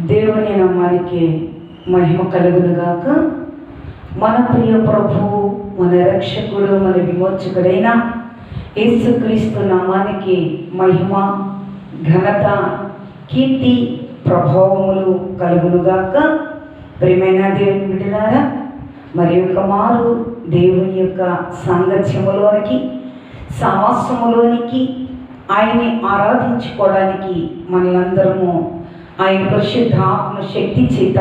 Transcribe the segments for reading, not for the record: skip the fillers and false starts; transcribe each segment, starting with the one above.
దేవుని నామానికి మహిమ కలుగునుగాక. మన ప్రియ ప్రభువు, మన రక్షకుడు, మన విమోచకుడైన యేసుక్రీస్తు నామానికి మహిమ, ఘనత, కీర్తి, ప్రభావములు కలుగునుగాక. ప్రియమైన దేవుని బిడ్డలారా, మరి యొక్క మారు దేవుని యొక్క సాంగత్యములోనికి, సమాసములోనికి, ఆయన్ని ఆరాధించుకోవడానికి మనలందరము ఆయన పరిశుద్ధాత్మ శక్తి చేత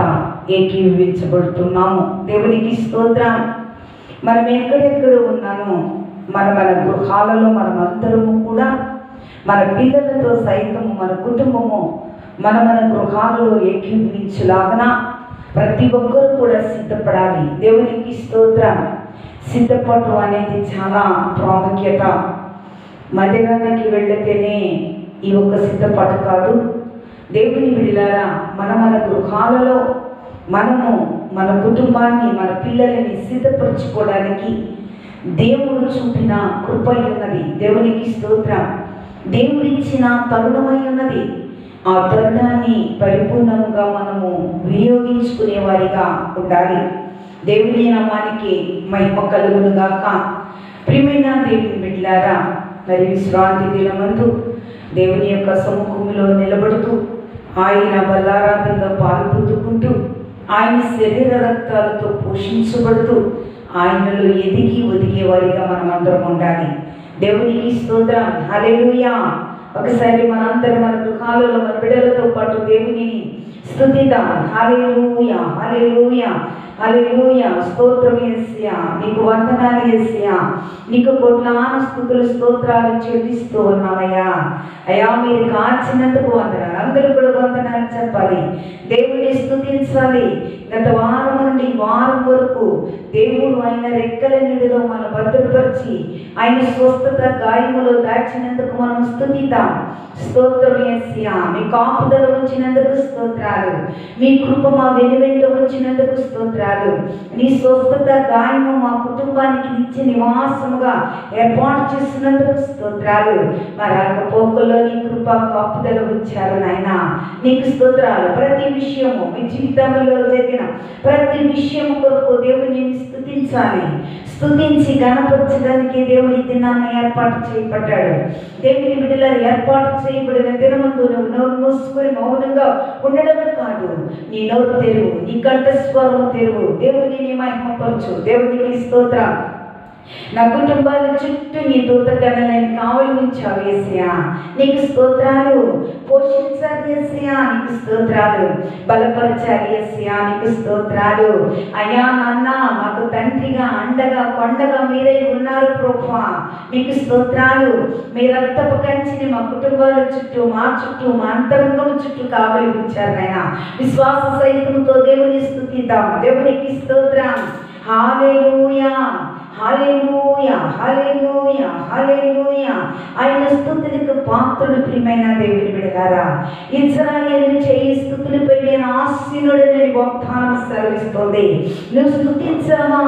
ఏకీభవించబడుతున్నాము. దేవునికి స్తోత్రం. మనం ఎక్కడెక్కడ ఉన్నామో మన గృహాలలో మనమందరము కూడా మన పిల్లలతో సైతము మన కుటుంబము మన గృహాలలో ఏకీభవించులాగన ప్రతి ఒక్కరు కూడా సిద్ధపడాలి. దేవునికి స్తోత్రం. సిద్ధపడటం అనేది చాలా ప్రాముఖ్యత. మందిరానికి వెళితేనే ఈ ఒక్క సిద్ధపాటు కాదు. దేవుని బిడ్డలారా, మన గృహాలలో మనము మన కుటుంబాన్ని, మన పిల్లలని సిద్ధపరచుకోవడానికి దేవుడు చూపిన కృప ఉన్నది. దేవునికి స్తోత్రం. దేవుడిచ్చిన తరుణమై ఉన్నది. ఆ తరుణాన్ని పరిపూర్ణంగా మనము వినియోగించుకునే వారిగా ఉండాలి. దేవుని నామానికి మహిమ కలుగునుగాక. ప్రియమైన దేవుని బిడ్డలారా, మరి విశ్రాంతి దినమందు దేవుని యొక్క సముఖంలో నిలబడుతూ ఆయన బలారాధనలో పాల్పొందుకుంటూ ఆయన శరీర రక్తాలతో పోషించబడుతూ ఆయనలో ఎదిగి ఒదిగే వారిగా మనమందరం ఉండాలి. దేవునికి స్తోత్రం. హల్లెలూయా. ఒకసారి మనందరం మన గృహాలలో మన బిడ్డలతో పాటు దేవునిని స్తుతిద్దాం. హల్లెలూయా, హల్లెలూయా, హల్లెలూయా. స్తోత్రం యేసయ్యా, నీకు వందనాలు యేసయ్యా, నీకు కోట్లాను స్తుతులు స్తోత్రాలు చెల్లిస్తూ ఉన్నామయ్యా. అయ్యా, మీరు కాచినందుకు వందనాలు. అందరూ కూడా వందనాలు చెప్పాలి, దేవుని స్తుతించాలి. గత వారం నుండి వారం వరకు దేవుడు ఆయన రెక్కల నీడలో మనం భద్రపరిచి ఆయన స్వస్థత గాయములో దాచినందుకు మనం స్తుతిద్దాం. స్తోత్రం యేసయ్యా, మీ కాపుదల ఉంచినందుకు స్తోత్రాలు, మీ కృప మా వెనువెంట ఉంచినందుకు స్తోత్రాలు. నీ స్వస్థత గాయము మా కుటుంబానికి నిత్య నివాసముగా ఏర్పాటు చేసినందుకు స్తోత్రాలు. మా రాకపోకల్లో నీ కృప కాపుదల ఉంచారు నాయన, నీకు స్తోత్రాలు. ప్రతి విషయము మీ జీవితంలో జరిగిన ప్రతి విషయము కొరకు దేవుని స్తుతించాలి. స్తుతించి గణపరచడానికి దేవుడి దినాన్ని ఏర్పాటు చేయబడ్డాడు. దేవుని బిడ్డల ఏర్పాటు చేయబడిన దినమందు నువ్వు నోరు మూసుకొని మౌనంగా ఉండడమే కాదు, నీ నోరు తెరువు, నీ కంఠస్వరం తెరువు, దేవుని మహిమపరచు. దేవునికి స్తోత్రం. నా కుటుంబాల చుట్టూ నీ దూతగణాలను కావలి ఉంచావు యేసయ్యా, నీకు స్తోత్రాలు. పోషించాలి యేసయ్యా, నీకు స్తోత్రాలు. బలపరచాలి యేసయ్యా, నీకు స్తోత్రాలు. అయ్యా నాన్న, మాకు తండ్రిగా అండగా కొండగా మీరే ఉన్నారు ప్రభువా, మీకు స్తోత్రాలు. మీ రక్తపు కంచిని మా కుటుంబాల చుట్టూ, మా చుట్టూ, మా అంతరంగం చుట్టూ కావలి ఉంచారు నాయన. విశ్వాస సహితంతో దేవుని స్తుతిద్దాం. దేవునికి స్తోత్రం. హల్లెలూయా, హల్లెలూయా, హల్లెలూయా, హల్లెలూయా. ఆయన స్తుతులకు పాత్రుడు. ప్రియమైన దేవుని బిడ్డలారా, ఇశ్రాయేలు చేయి స్తుతులపై నేను ఆసీనుడని వాగ్దానం సెలవిస్తోంది. నువ్వు స్తుతించావా,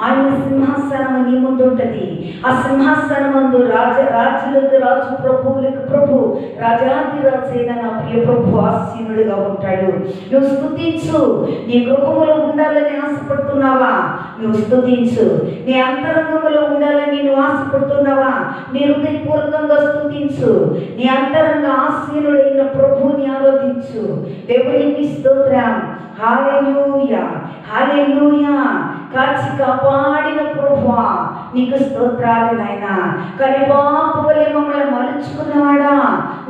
ఆయన సింహాసనం నీ ముందు ఉంటుంది. ఆ సింహాసనం ముందు రాజులకు రాజు, ప్రభువులకు ప్రభు, రాజాధిరాజైన నా ప్రియ ప్రభు ఆసీనుడిగా ఉంటాడు. నువ్వు స్తుతించు. నీ గృహములో ఉండాలని ఆశపడుతున్నావా, నువ్వు స్తుతించు. నీ అంతరంగంలో ఉండాలని నువ్వు ఆశపడుతున్నావా, నీ హృదయపూర్వకంగా స్తుతించు. నీ అంతరంగ ఆసీనుడైన ప్రభువుని ఆరాధించు. దేవునికి స్తోత్రం. హల్లెలూయా, హల్లెలూయా. కాచి కాపాడిన ప్రభువా, నీకు స్తోత్రాలు నాయన. కరిపాపు వలె మమ్మల్ని మలుచుకున్నవాడా,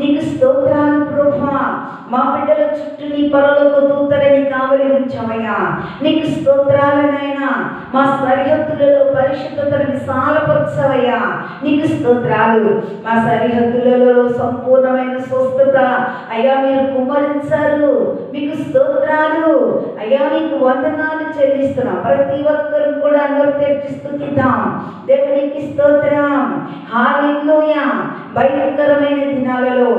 నీకు స్తోత్రాలు ప్రభువా. మా బిడ్డల చుట్టూ నీ పరలోక దూతలని కావలి ఉంచావయ్యా, నీకు స్తోత్రాలు నాయన. మా సరిహద్దులలో పరిశుద్ధతను విశాలపరచవయ్యా, నీకు స్తోత్రాలు. మా సరిహద్దులలో సంపూర్ణమైన స్వస్థత అయ్యా మీరు కుమ్మరించారు, మీకు స్తోత్రాలు అయ్యా. నీకు వందనాలు చెల్లిస్తున్నాం. ప్రతి ఒక్కరు కూడా అందరూ తెచ్చి స్తుతిద్దాం. దేవునికి స్తోత్రం. హల్లెలూయా. భయంకరమైన దినాలలో,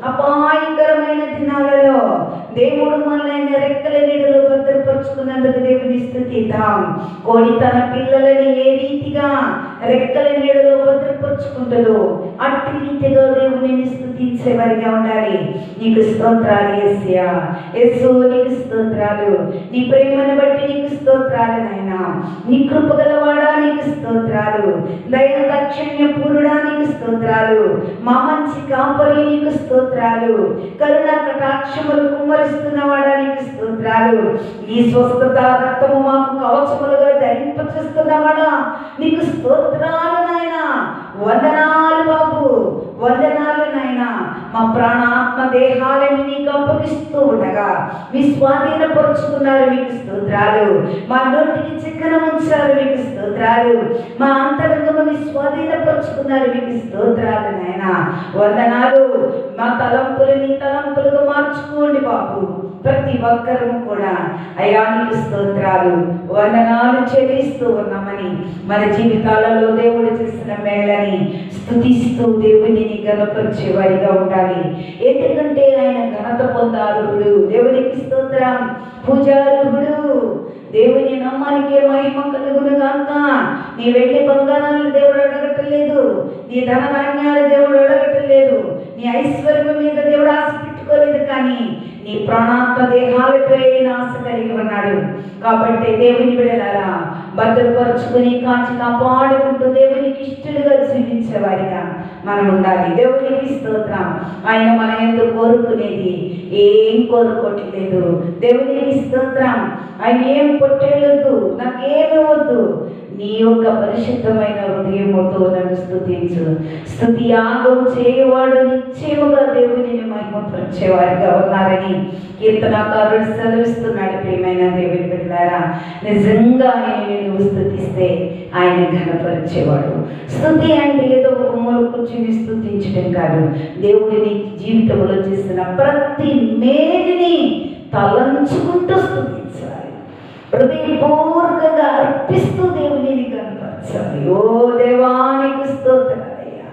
అపాయకరమైన దినాలలో దేవుడు మనల్ని రెక్కల నీడలో భద్రపరుచుకున్నందుకు దేవుని స్తుతిద్దాం. కోడి తన పిల్లలని ఏ రీతిగా రెక్కల నీడలో భద్రపరుచుకుంటుందో అట్టి రీతిగా దేవుని స్తుతించేవారిగా ఉండాలి. నీకు స్తోత్రాలు యేసయ్యా. యేసు నీకు స్తోత్రాలు. నీ ప్రేమను బట్టి నీకు స్తోత్రాలు నాయనా. నీ కృపగలవాడా నీకు స్తోత్రాలు. దయ దాక్షిణ్య పూర్ణుడా నీకు స్తోత్రాలు. మా మంచి కాపరి నీకు స్తోత్రాలు. కరుణ కటాక్షములు కుమ్మరిస్తున్నవాడా నీకు స్తోత్రాలు. నీ స్వస్థత రక్తము మాకు కవచములుగా ధరింపచేస్తున్నవాడా నీకు స్తోత్రాలు నాయనా. వందనాలు బాబు, వందనాలు నాయనా. మా ప్రాణాత్మ దేహాలని నీకు అప్పగిస్తూ ఉండగా మీ స్వాధీనపరుచుకున్నారు, మీకు స్తోత్రాలు. మా నోటికి చిక్కన ఉంచారు, మీకు స్తోత్రాలు. మా అంతరంగము మీ స్వాధీనపరుచుకున్నారు, మీకు స్తోత్రాలు నాయనా. వందనాలు. మా తలంపులని తలంపులుగా మార్చుకోండి బాబు, ప్రతి ఒక్కరూ కూడా. అయ్యా నీకు స్తోత్రాలు, వందనాలు చెల్లిస్తూ ఉన్నామని, మన జీవితాలలో దేవుడు చేసిన మేళ్ళని స్తుతిస్తూ దేవుని ఘనపరిచేవాడిగా ఉండాలి. ఎందుకంటే ఆయన ఘనత పొందారుడు. దేవునికి స్తోత్రం. పూజారుడు. దేవుని నామానికే మహిమ కలుగును గాక. నీ వెండి బంగారాలు దేవుడు అడగట్లేదు, నీ ధనధాన్యాలు దేవుడు అడగట్లేదు, నీ ఐశ్వర్యం మీద దేవుడు ఆశ పెట్టుకోలేదు, కానీ నీ ప్రాణాత్మ దేహాలపై ఆశ కలిగి ఉన్నాడు. కాబట్టి దేవుని బిడ్డలారా భద్రపరుచుకుని కాచి కాపాడుకుంటూ దేవునికి ఇష్టలుగా జీవించేవారిగా మనం ఉండాలి. దేవునికి స్తోత్రం. ఆయన మన ఎందుకు కోరుకునేది ఏం కోరుకోవట్లేదు. దేవునికి స్తోత్రం. ఆయన ఏం కొట్టేయలేదు, నాకేమీ వద్దు, నీ యొక్క పరిశుద్ధమైన హృదయముతో నన్ను స్తుతించు. స్తుతి యాగం చేయవాడు నిశ్చయముగా దేవుని మహిమపరిచేవారిగా ఉన్నారని కీర్తనకారుడు సెలవిస్తున్నాడు. ప్రియమైన దేవుని బిడ్డలారా, నిజంగా ఆయన నువ్వు స్తుతిస్తే ఆయన ఘనపరిచేవాడు. స్తుతి అంటే ఏదో ఒక మూల కూర్చుని స్తుతించడం కాదు. దేవుడిని జీవితంలో చేసిన ప్రతి మేలుని తలంచుకుంటూ స్తుతించాలి. హృదయపూర్వకంగా అర్పిస్తూ దేవుని కనపరచాలి. ఓ దేవానికి స్తోత్రాలయ్యా.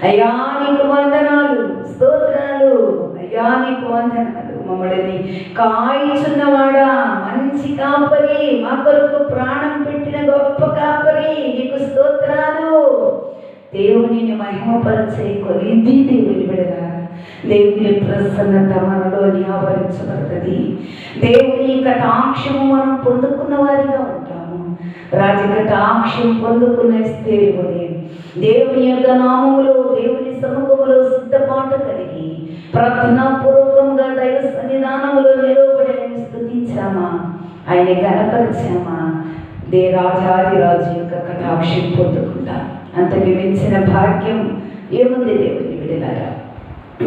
అయ్యా నీకు వందనాలు, స్తోత్రాలు. అయ్యా నీకు వందనాలు. మమ్మల్ని కాయిచున్నవాడా, మంచి కాపరి, మా కొరకు ప్రాణం పెట్టిన గొప్ప కాపరి, నీకు స్తోత్రాలు. దేవుని మహిమపరిచే కొలిది దేవుని బిడ్డలారా, దేవుని ప్రసన్నత మనలోని ఆవరించబడుతుంది. దేవుని కటాక్షము మనం పొందుకున్న వారిగా ఉంటాము. రాజకటాక్షం పొందుకున్న స్థితిలోనే దేవుని యొక్క నామములో, దేవుని సముఖములో సిద్ధపాటు కలిగి ప్రార్థనాపూర్వకంగా దైవ సన్నిధానములో నిలవబడి ఆయన స్తుతించామా, ఆయన గణపరిచామా, రాజాదిరాజు యొక్క కటాక్షం పొందుకుంటా. అంతకి మించిన భాగ్యం ఏముంది దేవుని విడలారా.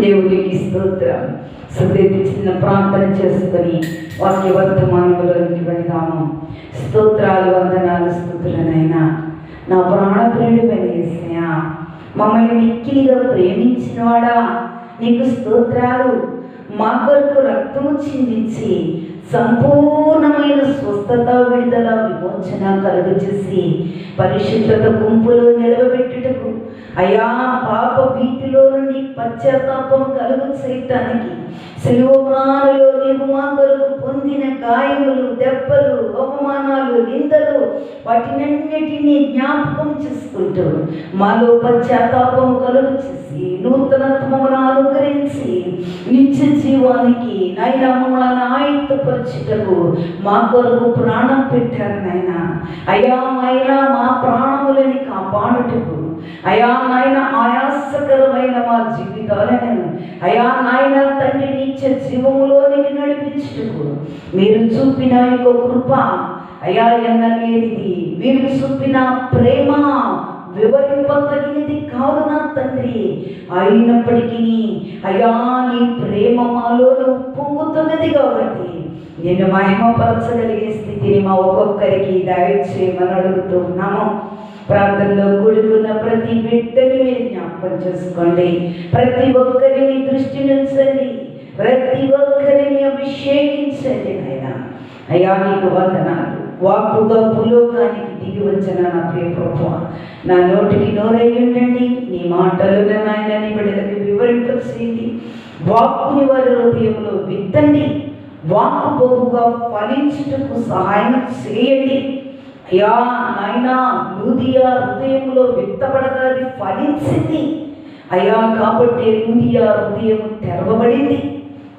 దేవునికి స్తోత్రం. సుదీర్ఘ చిన్న ప్రార్థన చేసుకొని వాక్య వర్తమానంలోనికి వెళదాము. స్తోత్రాలు, వందనాలు, స్తుతులనైనా నా ప్రాణప్రియుడు యేసయ్యా, మమ్మల్ని మిక్కిలిగా ప్రేమించినవాడా నీకు స్తోత్రాలు. మా కొరకు రక్తము చిందించి సంపూర్ణమైన స్వస్థత, విడుదల, విమోచన కలుగజేసి పరిశుద్ధత గుంపులో నిలవబెట్టుటకు, అయా పాప భీతిలో నుండి పశ్చాత్తాపం కలుగు చేయటానికి శిలువమానులో నీవు మా కొరకు పొందిన గాయములు, దెబ్బలు, అవమానాలు, నిందలు, వాటినన్నిటినీ జ్ఞాపకం చేసుకుంటూ మాలో పశ్చాత్తాపం కలుగు చేసి నూతనత్వమును అనుగ్రహించి నిత్య జీవానికి నాయన మమ్మల్ని ఆయుత్తపరచుటకు మా కొరకు ప్రాణం పెట్టారు నాయన. అయా నాయన మా ప్రాణములని కాపాడుటకు, అయా నాయన ఆయాసకరమైన మా జీవితాలను అయా నాయన తండ్రి నిత్య జీవములోనికి నడిపించుటకు మీరు చూపిన యొక్క కృప అయా ఎన్నలేనిది. మీరు చూపిన ప్రేమ వివరింపదగినది కాదు నా తండ్రి. అయినప్పటికీ అయా నీ ప్రేమ మాలోను పొంగుతున్నది కాబట్టి నిన్ను మహిమపరచగలిగే స్థితిని మా ఒక్కొక్కరికి దయచేయమని అడుగుతున్నాము. ప్రార్థనలో కూడుకున్న ప్రతి బిడ్డని మీరు జ్ఞాపకం చేసుకోండి. ప్రతి ఒక్కరిని దృష్టి నుంచండి, ప్రతి ఒక్కరిని అభిషేకించండి నాయనా. అయ్యా నీకు వందనాలు. వాక్కుగా భూలోకానికి దిగి వచ్చిన నా ప్రియ ప్రభువా, నా నోటికి నోరై ఉండండి. నీ మాటలను నాయన నీ బిడ్డలకు వివరింపచేయండి. వాక్కుని వారి హృదయంలో విత్తండి. వాక్కు బహుగా ఫలించుటకు సహాయం చేయండి. అయ్యా నాయనా లూదియా హృదయంలో విత్తబడగా అది ఫలించింది అయ్యా, కాబట్టి లూదియా హృదయం తెరవబడింది.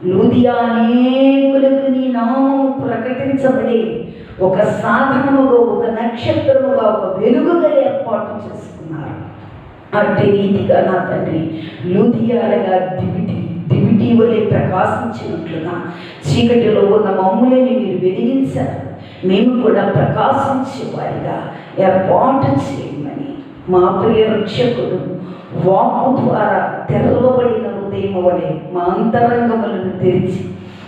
లూదియా అనేకులకు నీ నామము ప్రకటించబడి ఒక సాధనముగా, ఒక నక్షత్రముగా, ఒక వెలుగుగా ఏర్పాటు చేసుకున్నారు. అట్టి రీతిగా నా తండ్రి లూదియాలుగా దివిటి వలె ప్రకాశించినట్లుగా చీకటిలో ఉన్న మమ్ములని మీరు వెలిగించారు. మేము కూడా ప్రకాశించే వారిగా ఏర్పాటు చేయమని మా ప్రియ రక్షకుడు వాక్కు ద్వారా తెరవబడిన హృదయం వలె మా అంతరంగములను తెరిచి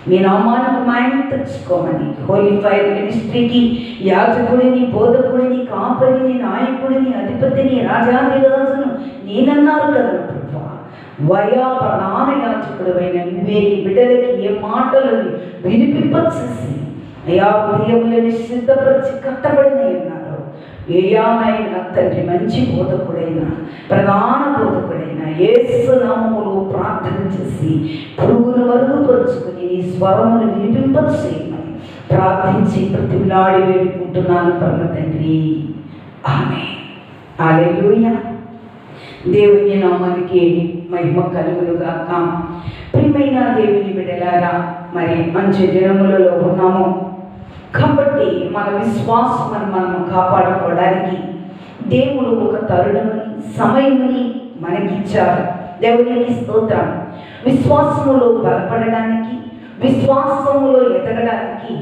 మీ నామానికి మాయం తెచ్చుకోమని హోలీ ఫైర్ మినిస్ట్రీకి యాజకుడిని, బోధకుడిని, కాపరిని, నాయకుడిని, అధిపతిని, రాజాధిరాజును నేనన్నారు కదా ప్రభువా. వయా ప్రధాన యాజకుడు అయిన నువ్వే ఈ బిడ్డలకి ఏ మాటలను వినిపింపచేసి అయా హృదయములని సిద్ధపరిచి కట్టబడిన ఉన్నారు. ఏయానైనా తండ్రి మంచి బోధకుడైన, ప్రధాన బోధకుడైన యేసు నామములో ప్రార్థన చేసి పురుగును మరుగుపరుచుకుని నీ స్వరమును వినిపింపచేయమని ప్రార్థించి ప్రతిలాడి వేడుకుంటున్నాను పరమ తండ్రి. ఆమేన్. హల్లెలూయా. దేవుని నామానికి మహిమ కలుగునుగాక. ప్రియమైన దేవుని బిడ్డలారా, మరి మంచి దినములలో ఉన్నాము కాబట్టి మన విశ్వాసమును మనం కాపాడుకోవడానికి దేవుడు ఒక తరుణముని, సమయముని మనకిచ్చారు. దేవునికి స్తోత్రం. విశ్వాసములో బలపడడానికి, విశ్వాసములో ఎదగడానికి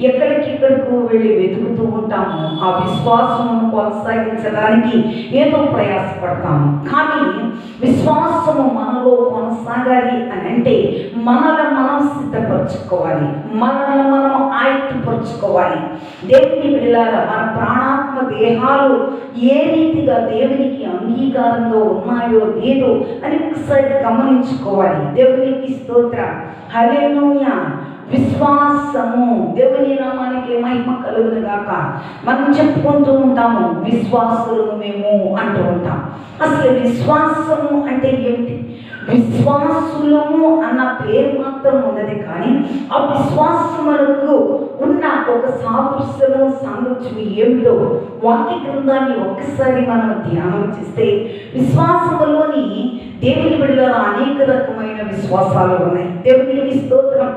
ఎక్కడికెక్కడికి వెళ్ళి వెతుకుతూ ఉంటాము. ఆ విశ్వాసమును కొనసాగించడానికి ఏదో ప్రయాసపడతాము. కానీ విశ్వాసము మనలో కొనసాగాలి అని అంటే మనల్ని మనం సిద్ధపరచుకోవాలి, మనల్ని మనం ఆయత్తపరచుకోవాలి. దేవుని బిడ్డలారా, మన ప్రాణాత్మ దేహాలు ఏ రీతిగా దేవునికి అంగీకారంలో ఉన్నాయో లేదో అని ఒకసారి గమనించుకోవాలి. దేవునికి స్తోత్రం. హల్లెలూయా. విశ్వాసము, దేవుని నామానికి మహిమ కలుగును గాక. మనం చెప్పుకుంటూ ఉంటాము విశ్వాసులు మేము అంటూ ఉంటాం. అసలు విశ్వాసము అంటే ఏమిటి? విశ్వాసులము అన్న పేరు మాత్రం ఉన్నది, కానీ ఆ విశ్వాసములకు ఉన్న ఒక సాదృశ్యము, సాంగత్యము ఏమిటో వాక్య గ్రంథాన్ని ఒక్కసారి మనం ధ్యానం చేస్తే విశ్వాసములోని దేవుని బిడ్డల అనేక రకమైన విశ్వాసాలు ఉన్నాయి. దేవునికి స్తోత్రం.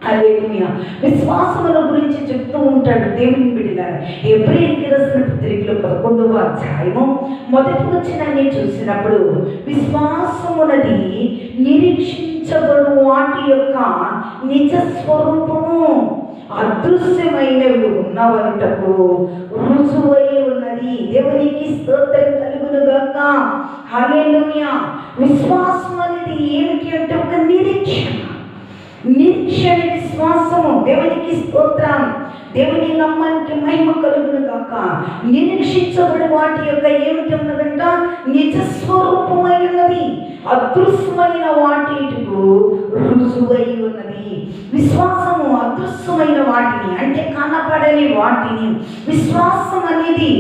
హల్లెలూయా. విశ్వాసముల గురించి చెప్తూ ఉంటాడు దేవుని బిడ్డలారా. హెబ్రీయులకు రాసిన పత్రికలో 11వ అధ్యాయము మొదటి వచనాన్ని చూసినప్పుడు విశ్వాసమునది నిరీక్షించబడు వాటి యొక్క నిజ స్వరూపము, అదృశ్యమైనవి ఉన్నవనుటకు రుజువై ఉన్నది. దేవునికి స్తోత్రం కలుగునుగాక. హల్లెలూయా. విశ్వాసం అనేది ఏమిటి అంటే ఒక నిరీక్షణ, నిరీక్షణ విశ్వాసము. దేవునికి స్తోత్రం. దేవుని నమ్మానికి మహిమ కలుగును గాక. నిరీక్షించబడి వాటి యొక్క ఏమిటి ఉన్నదంట? నిజ స్వరూపమై ఉన్నది, అదృశ్యమైన వాటికు రుజువై ఉన్నది. విశ్వాసము అదృశ్యమైన వాటిని అంటే కనపడని వాటిని, విశ్వాసం అనేది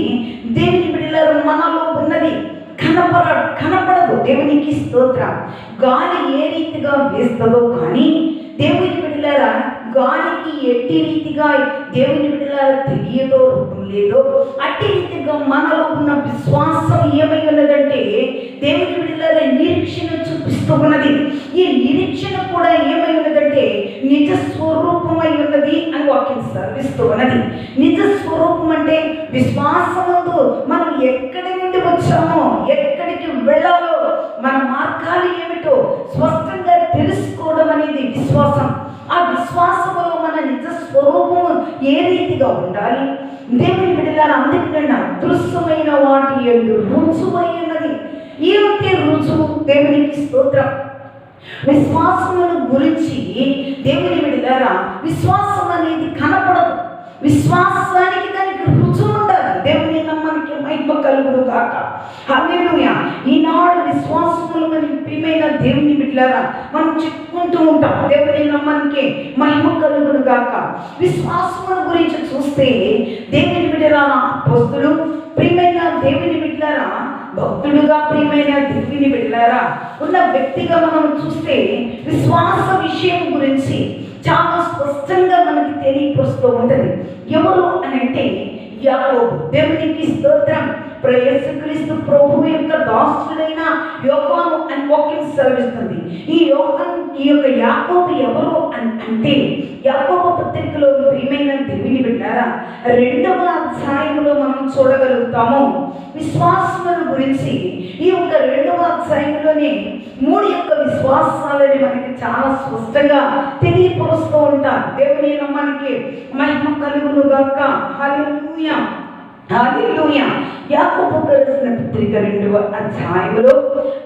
దేవుని బిడ్డల మనలో ఉన్నది, కనపడదు. దేవునికి స్తోత్రం. గాలి ఏ రీతిగా వేస్తుందో కానీ దేవుని బిడ్డలారా గాలికి ఎట్టి రీతిగా దేవుని బిడ్డలారా తెలియదో లేదో అట్టి రీతిగా మనలో ఉన్న విశ్వాసం ఏమై ఉన్నదంటే దేవుని బిడ్డలారా నిరీక్షణ చూపిస్తూ ఉన్నది. ఈ నిరీక్షణ కూడా ఏమై ఉన్నదంటే నిజ స్వరూపమై ఉన్నది అని వాక్యం సెలవిస్తూ ఉన్నది. నిజ స్వరూపం అంటే విశ్వాసముందు మనం ఎక్కడి నుండి వచ్చామో, ఎక్కడికి వెళ్ళాలో, మన మార్గాలు ఏమిటో స్పష్టంగా తెలుసుకోవడం అనేది విశ్వాసం. ఆ విశ్వాసములో మన నిజ స్వరూపము ఏ రీతిగా ఉండాలి? దేవుని బిడ్డలారా, అందుకనే అదృశ్యమైన వాటి యందు రుజువై ఉన్నది. ఏమిటి రుజువు? దేవునికి స్తోత్రం. విశ్వాసమును గురించి దేవుని బిడ్డలారా, విశ్వాసం అనేది కనపడదు, విశ్వాసానికి దానికి రుజువు ఉండాలి. దేవుని నమ్మకానికి మహిమ కలుగును గాక. హల్లెలూయా. ఈనాడు విశ్వాసములు మరి ప్రియమైన దేవుని బిడ్డలారా మనం చెప్పుకుంటూ ఉంటాం. దేవుని నమ్మకానికి మహిమ కలుగును గాక. విశ్వాసముల గురించి చూస్తే దేవుని బిడ్డలారా అపోస్తలులు, ప్రియమైన దేవుని బిడ్డలారా భక్తుడుగా, ప్రియమైన దేవుని బిడ్డలారా ఉన్న వ్యక్తిగా మనం చూస్తే విశ్వాస విషయం గురించి చాలా స్పష్టంగా మనకి తెలియపరుస్తూ ఉంటుంది. ఎవరు అని అంటే యాకోబు. దేవునికి స్తోత్రం. యేసుక్రీస్తు ప్రభు యొక్క దాసుడైన యోహాను అని వాక్యం సెలవిస్తుంది. ఈ యొక్క యాకోబు ఎవరు అంటే, యాకోబు పత్రికలో ప్రియమైన దేవుని బిడ్డలారా 2వ అధ్యాయంలో మనం చూడగలుగుతాము విశ్వాసముల గురించి. ఈ యొక్క 2వ అధ్యాయంలోనే 3 యొక్క విశ్వాసాలని మనకి చాలా స్పష్టంగా తెలియపరుస్తూ ఉంటారు. దేవుని నామానికి మహిమ కలుగును గాక. హల్లెలూయా, హల్లెలూయా. యాకోబు రాసిన పత్రిక 2వ అధ్యాయంలో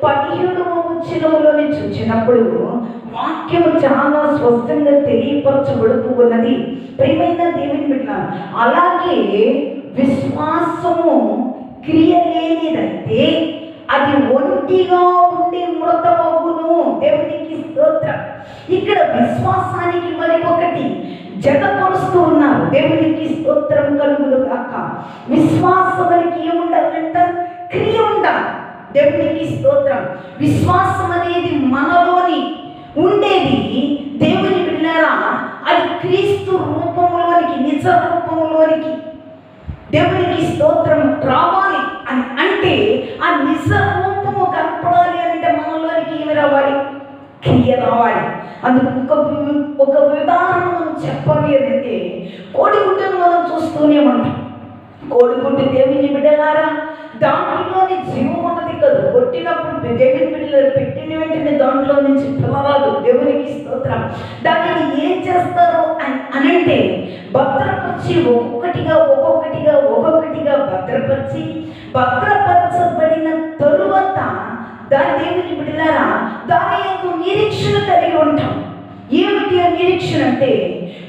17వ వచనంలోని చూసినప్పుడు వాక్యము చాలా స్పష్టంగా తెలియపరచబడుతూ ఉన్నది. ప్రియమైన దేవుని బిడ్డలారా, అలాగే విశ్వాసము క్రియ లేనిదైతే అది ఒంటిగా ఉండి మృతమగును. దేవునికి స్తోత్రం. ఇక్కడ విశ్వాసానికి మరి ఒకటి జతపరుస్తూ ఉన్నారు. దేవునికి స్తోత్రం కలుగును గాక. విశ్వాసానికి ఏముండాలంట? క్రియ ఉండాలి. దేవునికి స్తోత్రం. విశ్వాసం అనేది మనలోని ఉండేది. దేవుని బిడ్డలారా, అది క్రీస్తు రూపంలోనికి, నిజ రూపంలోనికి దేవునికి స్తోత్రం రావాలి అని అంటే, ఆ నిజ రూపము కనపడాలి అంటే మనలోనికి ఏమి రావాలి? క్రియ రావాలి. అందుకు ఒక ఉదాహరణ మనం చెప్పాలి అంటే, కోడిగుడ్డును మనం చూస్తూనే ఉంటాం. కోడిగుడ్డు దేవుని బిడ్డలారా, దాంట్లోని జీవం ఉన్నది కదా. కొట్టినప్పుడు దేవుని బిడ్డలు పెట్టిన వెంటనే దాంట్లో నుంచి పిల్లరాదు. దేవునికి స్తోత్రం. దానిని ఏం చేస్తారు అనంటే, భద్రపరిచి ఒక్కొక్కటిగా భద్రపరచబడిన తరువాత దాని దేవుని బిడ్డలారా, దాని యొక్క నిరీక్షణ కలిగి ఉంటాం. ఏమిటి ఆ నిరీక్షణ అంటే,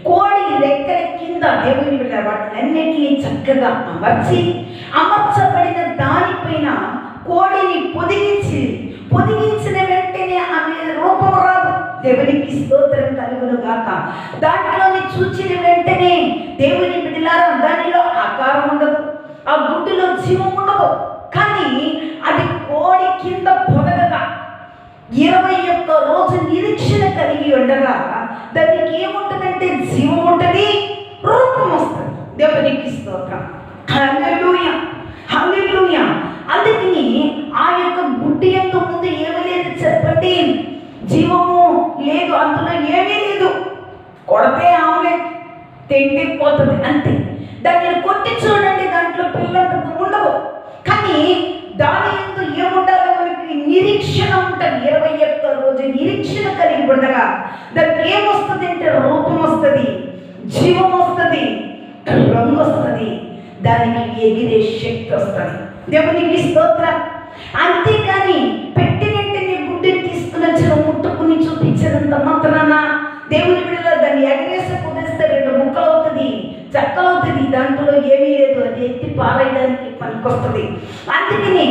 కోడి రెక్కల కింద దేవుని బిడ్డలారా వాటినన్నిటినీ చక్కగా అమర్చబడిన దానిపైన కోడిని పొదిగించిన వెంటనే ఆమె రూపం రాదు. దేవునికి స్తోత్రం కలుగును గాక. దాంట్లోని చూచిన వెంటనే దేవుని బిడ్డలారా దానిలో ఆకారం ఉండదు, ఆ గుడ్డులో జీవం ఉండదు. కానీ అది కోడి కింద పొదగగా 21 రోజు నిరీక్షణ కలిగి ఉండగా దానికి ఏముంటుందంటే జీవం ఉంటుంది, రూపం వస్తుంది. దేవునికి స్తోత్రం. హల్లెలూయా, హల్లెలూయా. అందుకని ఆ యొక్క గుడ్డి యొక్క ముందు ఏమీ లేదు చెప్పండి, జీవము లేదు, అందులో ఏమీ లేదు. కొడితే ఆమ్లెట్ తెండిపోతుంది అంతే. దాన్ని కొట్టి చూడండి, దాంట్లో పిల్లలు ఉండవు. కానీ దాని ఎందు ఏముండాలో మనకి నిరీక్షణ ఉంటుంది. 21 రోజు నిరీక్షణ కలిగి ఉండగా దానికి ఏమొస్తుంది అంటే రూపం వస్తుంది, జీవం వస్తుంది, రంగు వస్తుంది, దానికి ఎగిరే శక్తి వస్తుంది. దేవునికి స్తోత్రం. అంతేకాని పెట్టినట్టుని గుడ్డిని తీసుకుని వచ్చిన ముట్టుకుని చూపించేదంత మాత్రాన దేవుని బిడ్డలో దాన్ని ఎగరేసి కుదిస్తే 2 ముక్కలు అవుతుంది, చక్కలవుతుంది. దాంట్లో ఏమీ లేదు, అది ఎత్తి పారేయడానికి పనికొస్తుంది. అందుకనే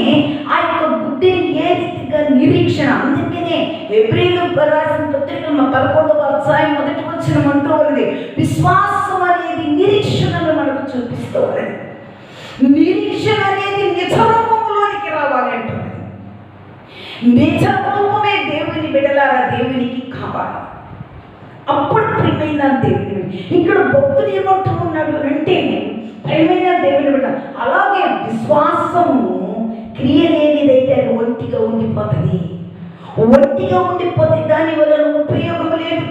ఆ యొక్క గుడ్డిని ఏ రీతిగా నిరీక్షణ. అందుకనే హెబ్రీయులకు రాసిన పత్రిక 11వ అధ్యాయం 1వ వచనం అంటూ ఉన్నది, విశ్వాసం అనేది నిరీక్షణను మనకు చూపిస్తూ ఉన్నది. నిరీక్షణ అనేది నిజ రూపంలోనికి రావాలి అంటున్నది. నిజ రూపమే దేవుని బిడ్డలారా దేవునికి కావాలి. అప్పుడు ప్రియమైన దేవుని ఇక్కడ భక్తుడు ఏమంటూ ఉన్నాడు అంటే, ప్రియమైన దేవుని బిడ్డ, అలాగే విశ్వాసము క్రియ లేనిదైతే అది ఒంటిగా ఉండిపోతుంది. ఒంటిగా ఉండిపోతే దాని వల్ల ఉపయోగం లేదు.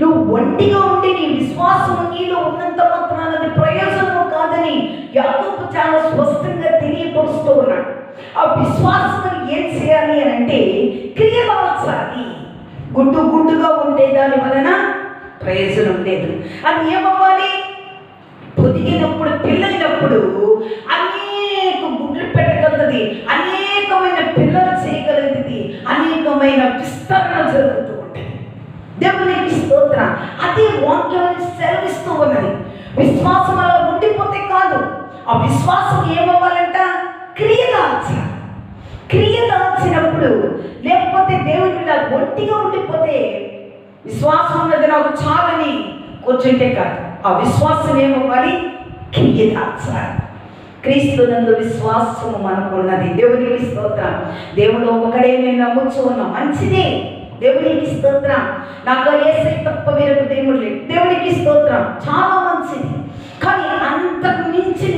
నువ్వు ఒంటిగా ఉండి నీ విశ్వాసం నీలో ఉన్నంత మాత్రాన అది ప్రయోజనము కాదని యాకోబు చాలా స్పష్టంగా తెలియపరుస్తూ ఉన్నాడు. ఆ విశ్వాసం ఏం చేయాలి అని అంటే క్రియ మార్చాలి. గుడ్డుగా ఉంటే దాని వలన ప్రయోజనం లేదు. అది ఏమవ్వాలి? పొదిగినప్పుడు, పిల్లైనప్పుడు అనేక గుడ్లు పెట్టగలుగుతుంది, అనేకమైన పిల్లలు చేయగలుగుతుంది, అనేకమైన విస్తరణ జరుగుతూ ఉంటుంది. దేవునికి స్తోత్రం. అది వాక్యాన్ని సెలవిస్తూ ఉన్నది. విశ్వాసం అలా ఉండిపోతే కాదు, ఆ విశ్వాసం ఏమవ్వాలంట? క్రియ దాల్చాలి. క్రియ దాల్చినప్పుడు, లేకపోతే దేవుని మీద ఒంటిగా ఉండిపోతే విశ్వాసం ఉన్నది నాకు చాలని కూర్చుంటే కాదు, ఆ విశ్వాసం ఏమవ్వాలి? క్రియ దాల్చాలి. క్రీస్తునందు విశ్వాసము మనకు ఉన్నది. దేవునికి స్తోత్రం. దేవుడు ఒకడే నేను నమ్ముచూ ఉన్నా, మంచిదే. దేవునికి స్తోత్రం. నాకు యేసయ్య తప్ప వేరొక దేవుడు లేదు. దేవునికి స్తోత్రం, చాలా మంచిది. కానీ అంతకు మించిన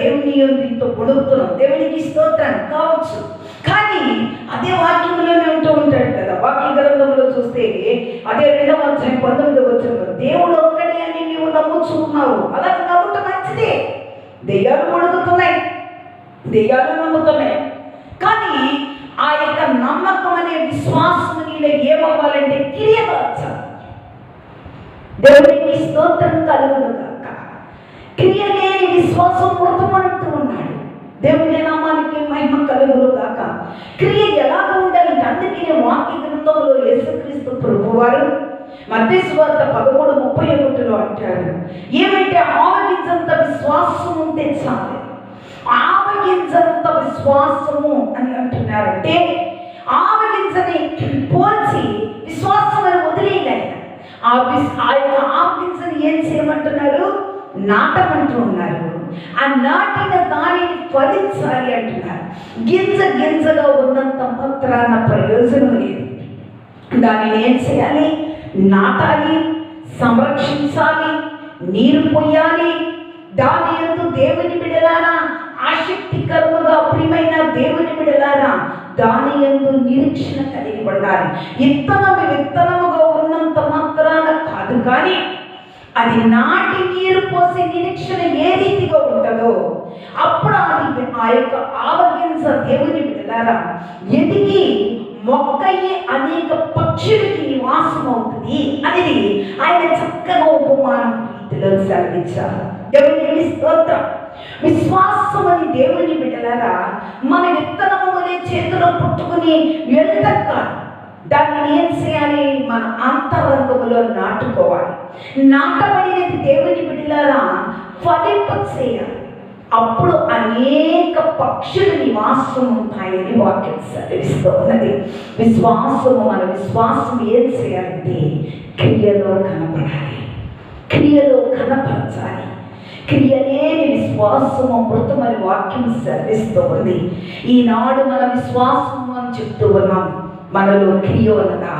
దేవుని ఇంతో గొడుగుతున్నాం, దేవునికి స్తోత్రం కావచ్చు. కానీ అదే వాక్యంలోనే ఉంటూ ఉంటాడు కదా. వాక్య గ్రంథంలో చూస్తే అదే 2వ అధ్యాయం 19వ వచనంలో దేవుడు ఒక్కడే అని నీవు నమ్ముచున్నావు. అలా నమ్ముట మంచిదే. దెయ్యాలు గొడుగుతున్నాయి, దెయ్యాలు నమ్ముతున్నాయి. కానీ ఆ యొక్క నమ్మకం అనే విశ్వాసం నీలో ఏమవ్వాలంటే క్రియ వచ్చాలి. దేవునికి స్తోత్రం కలుగును గాక. క్రియ లేని విశ్వాసం మృతమంటూ ఉన్నాడు. దేవుని నామానికి మహిమ కలుగును గాక. క్రియ ఎలాగ ఉండాలంటే అందుకే వాక్య గ్రంథంలో యేసుక్రీస్తు ప్రభువారు మత్తయి సువార్త 13:31 అంటారు, ఏమంటే ఆవగింజంత విశ్వాసం ఉంటే చాలు. ఆవగింజంత విశ్వాసము అని అంటున్నారంటే ఆవగింజని పోల్చి విశ్వాసం అని వదిలేయలేక ఆ యొక్క ఆవగింజని ఏం చేయమంటున్నారు? నాటమంటూ ఉన్నారు. ఆ నాటిన దానిని ఫలించాలి అంటున్నారు. గింజ గింజగా ఉన్నంత మాత్రాన ప్రయోజనం లేదు. దానిని ఏం చేయాలి? నాటాలి, సంరక్షించాలి, నీరు పోయాలి. దాని యందు దేవుని బిడలారా ఆసక్తికరముగా ప్రియమైన దేవుని బిడలారా దాని యందు నిరీక్షణ కలిగి ఉండాలి. విత్తనముగా ఉన్నంత మాత్రాన కాదు, కానీ అది నాటి నీరు పోసే నిరీక్షణ ఏ రీతిగా ఉంటుందో అప్పుడు అది ఆ యొక్క ఆవగింజ దేవుని బిడ్డలారా ఎదిగి మొక్కయ్యి అనేక పక్షులకి నివాసం అవుతుంది అనేది ఆయన చక్కగా ఉపమానం రీతిలో సెలవించారు. దేవుని స్తోత్రం. విశ్వాసం అని దేవుని బిడ్డలారా మన విత్తనము వలె చేతిలో పుట్టుకుని వెళ్తాం కాదు. దాన్ని ఏం చేయాలి? మన అంతరంగములో నాటుకోవాలి. నాటబడినది దేవుని బిడ్డలారా ఫలింప చేయాలి. అప్పుడు అనేక పక్షుల నివాసం ఉంటాయని వాక్యం సెలవిస్తూ ఉన్నది. విశ్వాసము, మన విశ్వాసం ఏం చేయాలంటే క్రియలో కనపడాలి, క్రియలో కనపరచాలి. క్రియ లేని విశ్వాసము మృతమని వాక్యం సెలవిస్తూ ఉంది. ఈనాడు మన విశ్వాసము అని చెప్తూ ఉన్నాం. మనలో క్రియ ఉన్నదా?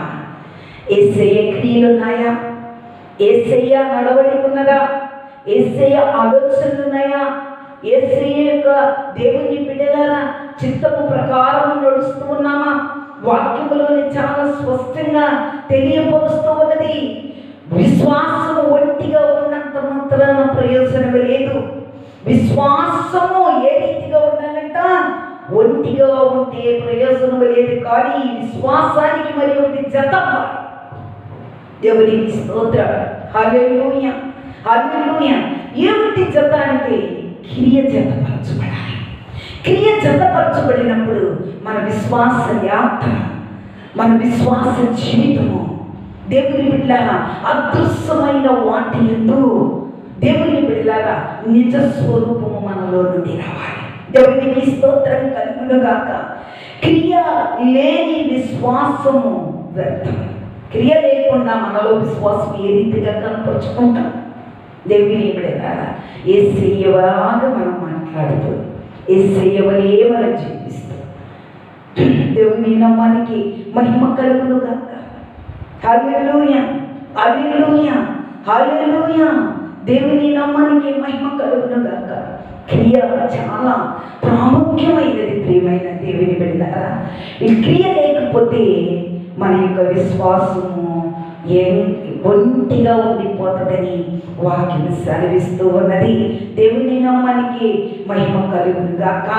యేసయ్య క్రియలు ఉన్నాయా? యేసయ్య నడవడి ఉన్నదా? యేసయ్య ఆలోచనలు ఉన్నాయా? యేసయ్య యొక్క దేవుని బిడ్డలారా చిత్తము ప్రకారం నడుస్తూ ఉన్నామా? వాక్యములోని చాలా స్పష్టంగా తెలియపరుస్తూ ఉన్నది. విశ్వాసము ఒంటిగా ఉన్నంత మాత్రాన ప్రయోజనం లేదు. విశ్వాసము ఏ రీతిగా ఉండాలంట? ఒంటిగా ఉంటే ప్రయోజనం లేదు, కానీ విశ్వాసానికి మరి ఒకటి జత. దేవునికి స్తోత్రం. హల్లెలూయా, హల్లెలూయా. ఏమిటి జత అంటే క్రియ జతపరచబడాలి. క్రియ జతపరచబడినప్పుడు మన విశ్వాస యాత్ర, మన విశ్వాస జీవితము దేవుని బిడ్డలారా అదృశ్యమైన వాటి యందు దేవుని బిడ్డలారా నిజ స్వరూపము మనలో నుండి రావాలి. దేవునికి స్తోత్రం కలుగును గాక. క్రియ లేని విశ్వాసము వ్యర్థం. క్రియ లేకుండా మనలో విశ్వాసం ఏ రీతిగా కనపరుచుకుంటాం? దేవుని బిడ్డలారా యేసయ్యలాగా మనం మాట్లాడుతూ యేసయ్యవలే మనం జీవిస్తాం. దేవుని నామానికి మహిమ కలుగును గాక. హల్లెలూయా, హల్లెలూయా, హల్లెలూయా. దేవుని నామానికి మహిమ కలుగును గాక. క్రియ చాలా ప్రాముఖ్యమైనది ప్రియమైన దేవుని బిడ్డలారా. ఈ క్రియ లేకపోతే మన యొక్క విశ్వాసము ఒంటిగా ఉండిపోతుందని వాక్యం సెలవిస్తూ ఉన్నది. దేవుని నామానికి మహిమ కలుగును గాక.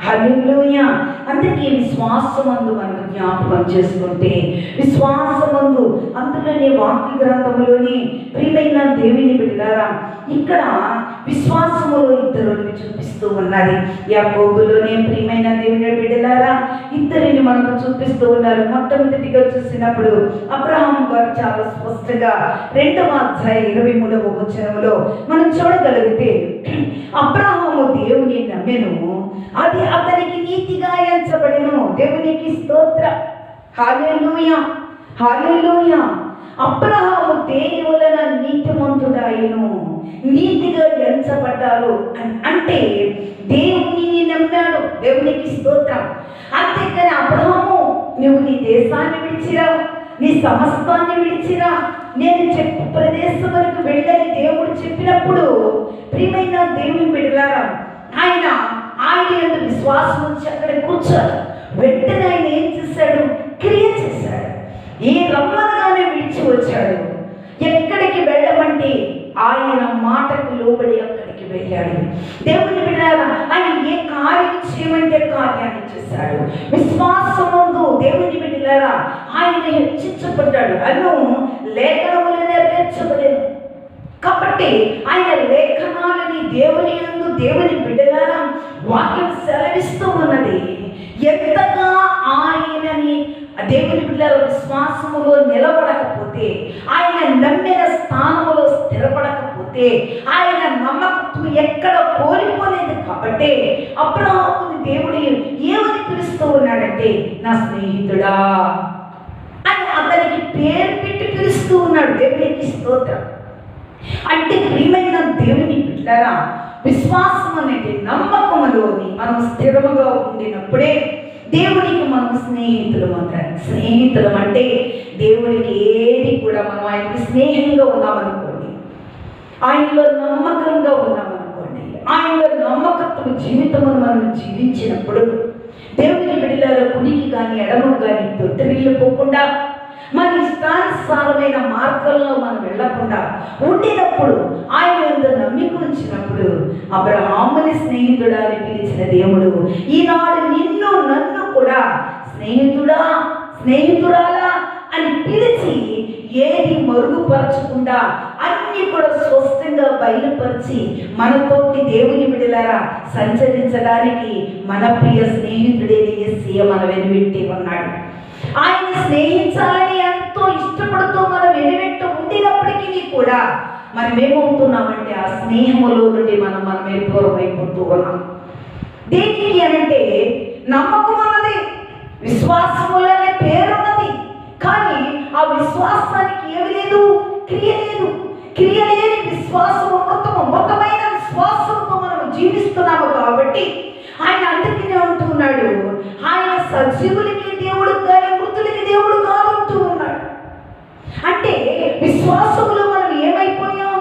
హల్లెలూయా. అందుకే విశ్వాసమందు మనకు జ్ఞాపకం చేసుకుంటే విశ్వాసమందు అందులోనే వాక్య గ్రంథంలోని ప్రియమైన దేవుని బిడ్డలారా ఇక్కడ విశ్వాసములో ఇద్దరిని చూపిస్తూ ఉన్నది. యాకోబులోనే ప్రియమైన దేవుని బిడ్డలారా ఇద్దరిని మనకు చూపిస్తూ ఉన్నారు. మొట్టమొదటిగా చూసినప్పుడు అబ్రహాము గారు చాలా స్పష్టంగా 2వ అధ్యాయం 23వ వచనంలో మనం చూడగలిగితే అబ్రహాము దేవుని నమ్మెను, అది అతనికి నీతిగా ఎంచబడెను. దేవునికి స్తోత్రం. హల్లెలూయా, హల్లెలూయా. అబ్రహాము దేని వలన నీతిమంతుడాయను, నీతిగా ఎంచబడ్డారు అంటే దేవుని నమ్మాడు. దేవునికి స్తోత్రం. అంతేకాని అబ్రహాము నువ్వు నీ దేశాన్ని విడిచిరా, నీ సమస్తాన్ని విడిచిరా, నేను చెప్పు ప్రదేశం వరకు వెళ్ళని దేవుడు చెప్పినప్పుడు ప్రియమైన దేవుని బిడ్డలారా ఆయన యందు విశ్వాసం ఉంచి అక్కడ కూర్చోడు. వెంటనే ఆయన ఏం చేశాడు? క్రియ చేశాడు. ఏ రమ్మనగానే విడిచి వచ్చాడు. ఎక్కడికి వెళ్ళమంటే ఆయన మాటకు లోబడి అక్కడికి వెళ్ళాడు. దేవుని బిడ్డలారా, ఆయన ఏ కార్యం చేయమంటే కార్యాన్ని చేశాడు. విశ్వాసముందు దేవుని బిడ్డలారా ఆయన హెచ్చించబడ్డాడు. అను లేఖనములు నెరవేర్చబడేది కాబట్టి ఆయన లేఖనాలని దేవుని యందు దేవుని బిడ్డలారా వాక్యం సెలవిస్తూ ఉన్నది. ఎంతగా ఆయనని దేవుని బిడ్డల విశ్వాసములో నిలబడకపోతే, ఆయన నమ్మిన స్థానములో స్థిరపడకపోతే, ఆయన నమ్మకత్వం ఎక్కడ కోల్పోలేదు. కాబట్టి అబ్రాహాముని దేవుడు ఏమని పిలుస్తూ ఉన్నాడంటే నా స్నేహితుడా అని అతనికి పేరు పెట్టి పిలుస్తూ ఉన్నాడు. దేవునికి స్తోత్రం. అంటే ప్రియమైన దేవుని బిడ్డలారా, విశ్వాసం అనేది నమ్మకములోని మనం స్థిరముగా ఉండినప్పుడే దేవునికి మనం స్నేహితులం అంటారు. స్నేహితులం అంటే దేవునికి ఏది కూడా మనం ఆయనకి స్నేహంగా ఉన్నామనుకోండి, ఆయనలో నమ్మకంగా ఉన్నామనుకోండి, ఆయనలో నమ్మకత్వ జీవితమును మనం జీవించినప్పుడు దేవుని బిడ్డలారా కుడికి కానీ ఎడమకు కానీ తొట్టిల్లిపోకుండా మన ఇష్టానుసారమైన మార్గంలో మనం వెళ్ళకుండా ఉండినప్పుడు, ఆయన యందు నమ్మిక ఉంచినప్పుడు అబ్రహాముని స్నేహితుడా అని పిలిచిన దేవుడు ఈనాడు నిన్ను నన్ను కూడా స్నేహితుడా స్నేహితురాలా అని పిలిచి ఏది మరుగుపరచకుండా అన్ని కూడా స్పష్టంగా బయలుపరిచి మనతోటి దేవుని బిడ్డలారా సంచరించడానికి మన ప్రియ స్నేహితుడే యేసయ్య మన వెనువెంటి ఉన్నాడు. ఆయన స్నేహించాలని ఎంతో ఇష్టపడుతూ మనం వెనువెంట ఉండినప్పటికీ కూడా మనం ఏమవుతున్నామంటే ఆ స్నేహములో నుండి మనం దూరం అయిపోతూ ఉన్నాం. దేనికి అనంటే నమ్మకం అన్నది, విశ్వాసములు అనే పేరున్నది, కానీ ఆ విశ్వాసానికి ఏమి లేదు? క్రియ లేదు. క్రియ లేని విశ్వాసము మొత్తమైన విశ్వాసంతో మనం జీవిస్తున్నాము. కాబట్టి ఆయన అందుకనే అంటున్నాడు, ఆయన సజీవులకి దేవుడు కానీ మృతులకి దేవుడు కాదంటూ ఉన్నాడు. అంటే విశ్వాసములో మనం ఏమైపోయాం?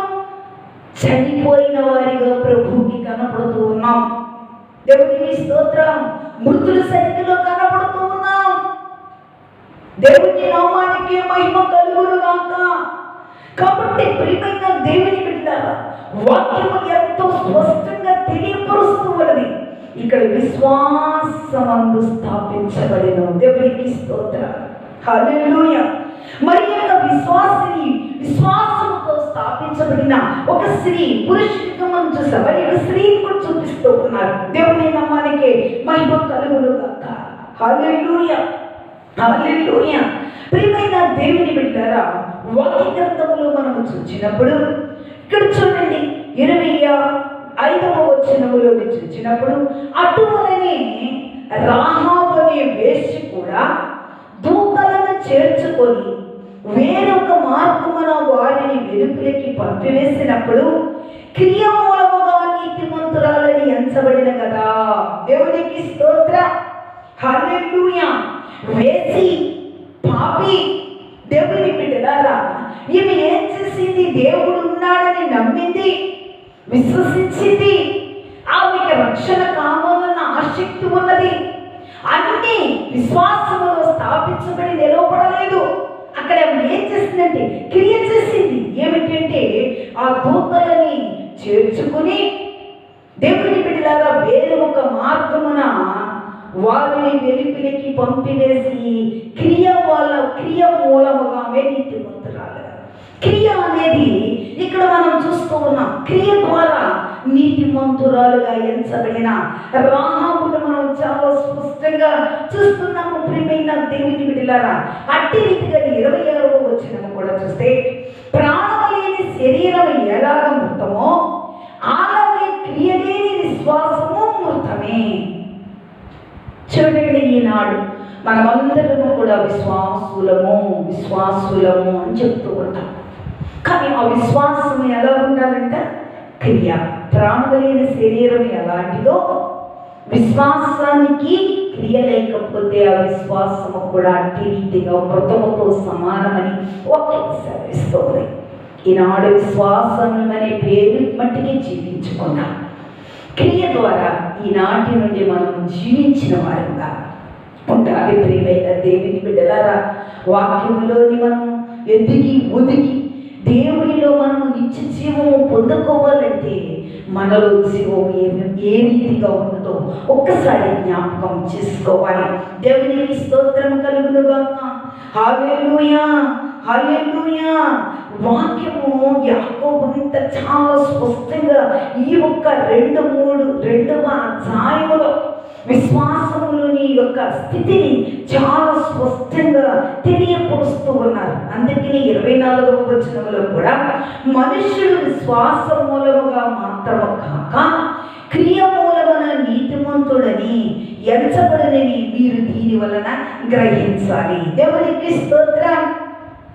చనిపోయిన వారిగా ప్రభువుకి కనపడుతూ ఉన్నాం. దేవునికి స్తోత్రం. మృతుల సంఖ్యలో కనపడుతూ ఉన్నాం. దేవుని నామానికి మహిమ కలుగును గాక. కాబట్టి ప్రియమైన దేవుని బిడ్డలారా, వాక్యము ఎంతో స్పష్టంగా తెలియపరుస్తూ ఉన్నది. ఇక్కడ విశ్వాసమందు స్థాపించబడిన దేవునికి స్తోత్రం. హల్లెలూయా. మరి యొక్క విశ్వాసంతో స్థాపించబడిన ఒక స్త్రీ, పురుషుడిగా మనం చూసాం, మరి ఒక స్త్రీని కూడా చూపిస్తూ ఉన్నారు. దేవుని నామానికి మహిమ కలుగును గాక. హల్లెలూయా, హల్లెలూయా. ప్రియమైన దేవుని బిడ్డలారా, వాక్య గ్రంథములో మనం చూసినప్పుడు ఇక్కడ చూడండి 25వ వచనములో చూసినప్పుడు అటువలనే రాహాబు అనే వేశ్య కూడా దూతలను చేర్చుకొని వేరొక మార్గమున వారిని వెలుపలికి పంపివేసినప్పుడు క్రియ మూలముగా నీతిమంతురాలని ఎంచబడిన కదా. దేవునికి స్తోత్రం. హల్లెలూయా. వేసి పాపి దేవుని బిడ్డలారా, ఈమె ఏం చేసింది? దేవుడు ఉన్నాడని నమ్మింది, విశ్వసించింది. ఆమెకి రక్షణ కావాలన్న ఆసక్తి ఉన్నది. అన్ని విశ్వాసములో స్థాపించబడి నిలవబడలేదు. అక్కడ ఏం చేసిందంటే క్రియ చేసింది. ఏమిటంటే ఆ దూతలని చేర్చుకుని దేవుని బిడ్డలారా వేరే ఒక మార్గమున వారిని వెలుపలికి పంపివేసి క్రియ మూలముగా నీతిమంతురాలు. క్రియ అనేది ఇక్కడ మనం చూస్తూ ఉన్నాం. క్రియ ద్వారా నీతిమంతురాలుగా ఎంచబడిన రాహాబును మనం చాలా స్పష్టంగా చూస్తున్నాము. ప్రియమైన దేవుని బిడ్డలారా, అట్టి రీతిగా 26వ వచనము కూడా చూస్తే ప్రాణము లేని శరీరం ఎలాగ మృతమో అలాగే క్రియ లేని విశ్వాసము మృతమే. చూడండి, ఈనాడు మనమందరము కూడా విశ్వాసులము అని చెప్తూ ఉంటాం. కానీ ఆ విశ్వాసం ఎలా ఉండాలంట? క్రియ. ప్రాణమైన శరీరం ఎలాంటిదో విశ్వాసానికి క్రియ లేకపోతే ఆ విశ్వాసము కూడా అట్టి రీతిగా మృతముతో సమానమని సెలవిస్తుంది. ఈనాడు విశ్వాసం అనే పేరు మట్టికి జీవించుకున్నాం. క్రియ ద్వారా ఈనాటి నుండి మనం జీవించిన వారంగా ఉండాలి. ప్రియమైన దేవుని బిడ్డలారా, వాక్యములోని మనం ఎదిగి ఒదిగి దేవునిలో మనము నిత్య జీవము పొందుకోవాలంటే మనలో జీవం ఏ రీతిగా ఉన్నదో ఒక్కసారి జ్ఞాపకం చేసుకోవాలి. దేవునికి స్తోత్రం కలుగును గాక. హల్లెలూయా, హల్లెలూయా. వాక్యము యాకోబు చాలా స్పష్టంగా ఈ ఒక్క రెండవ అధ్యాయములో విశ్వాసములోని యొక్క స్థితిని చాలా స్పష్టంగా తెలియపరుస్తూ ఉన్నారు. అందుకని 24వ వచనంలో కూడా మనుష్యుడు విశ్వాస మూలముగా మాత్రము కాక క్రియ మూలమున నీతిమంతుడని ఎంచబడనని మీరు దీని వలన గ్రహించాలి. దేవునికి స్తోత్రం.